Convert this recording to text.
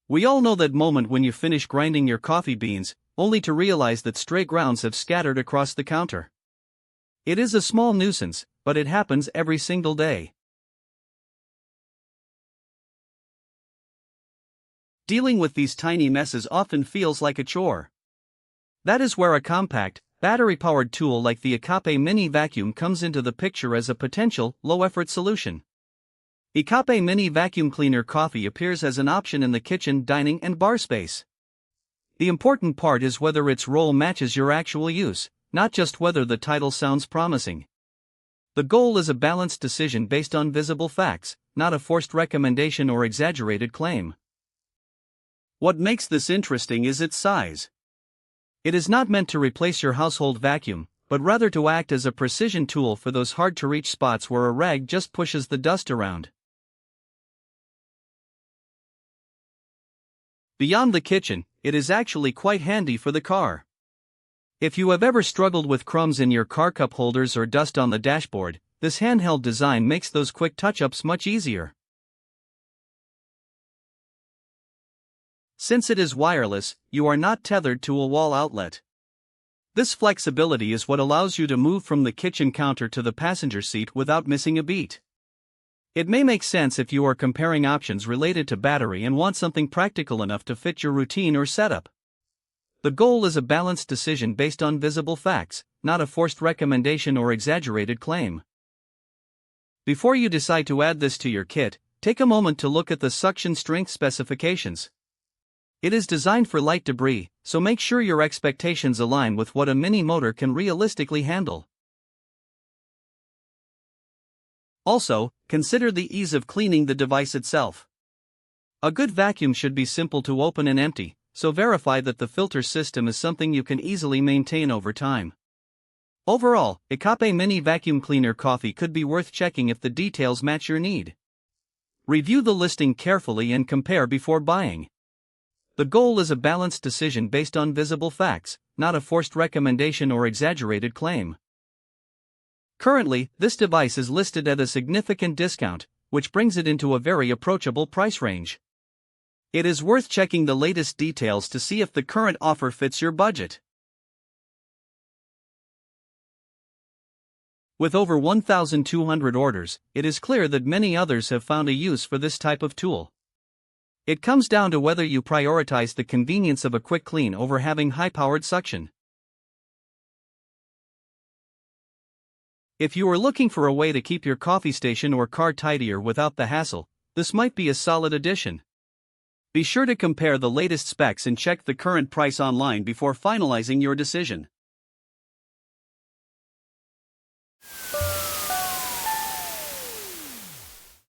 We all know that moment when you finish grinding your coffee beans, only to realize that stray grounds have scattered across the counter. It is a small nuisance, but it happens every single day. Dealing with these tiny messes often feels like a chore. That is where a compact, battery-powered tool like the IKAPE Mini Vacuum comes into the picture as a potential, low-effort solution. IKAPE Mini Vacuum Cleaner Coffee appears as an option in the kitchen, dining, and bar space. The important part is whether its role matches your actual use, not just whether the title sounds promising. The goal is a balanced decision based on visible facts, not a forced recommendation or exaggerated claim. What makes this interesting is its size. It is not meant to replace your household vacuum, but rather to act as a precision tool for those hard-to-reach spots where a rag just pushes the dust around. Beyond the kitchen, it is actually quite handy for the car. If you have ever struggled with crumbs in your car cup holders or dust on the dashboard, this handheld design makes those quick touch-ups much easier. Since it is wireless, you are not tethered to a wall outlet. This flexibility is what allows you to move from the kitchen counter to the passenger seat without missing a beat. It may make sense if you are comparing options related to battery and want something practical enough to fit your routine or setup. The goal is a balanced decision based on visible facts, not a forced recommendation or exaggerated claim. Before you decide to add this to your kit, take a moment to look at the suction strength specifications. It is designed for light debris, so make sure your expectations align with what a mini motor can realistically handle. Also, consider the ease of cleaning the device itself. A good vacuum should be simple to open and empty, so verify that the filter system is something you can easily maintain over time. Overall, IKAPE Mini Vacuum Cleaner Coffee could be worth checking if the details match your need. Review the listing carefully and compare before buying. The goal is a balanced decision based on visible facts, not a forced recommendation or exaggerated claim. Currently, this device is listed at a significant discount, which brings it into a very approachable price range. It is worth checking the latest details to see if the current offer fits your budget. With over 1,200 orders, it is clear that many others have found a use for this type of tool. It comes down to whether you prioritize the convenience of a quick clean over having high-powered suction. If you are looking for a way to keep your coffee station or car tidier without the hassle, this might be a solid addition. Be sure to compare the latest specs and check the current price online before finalizing your decision.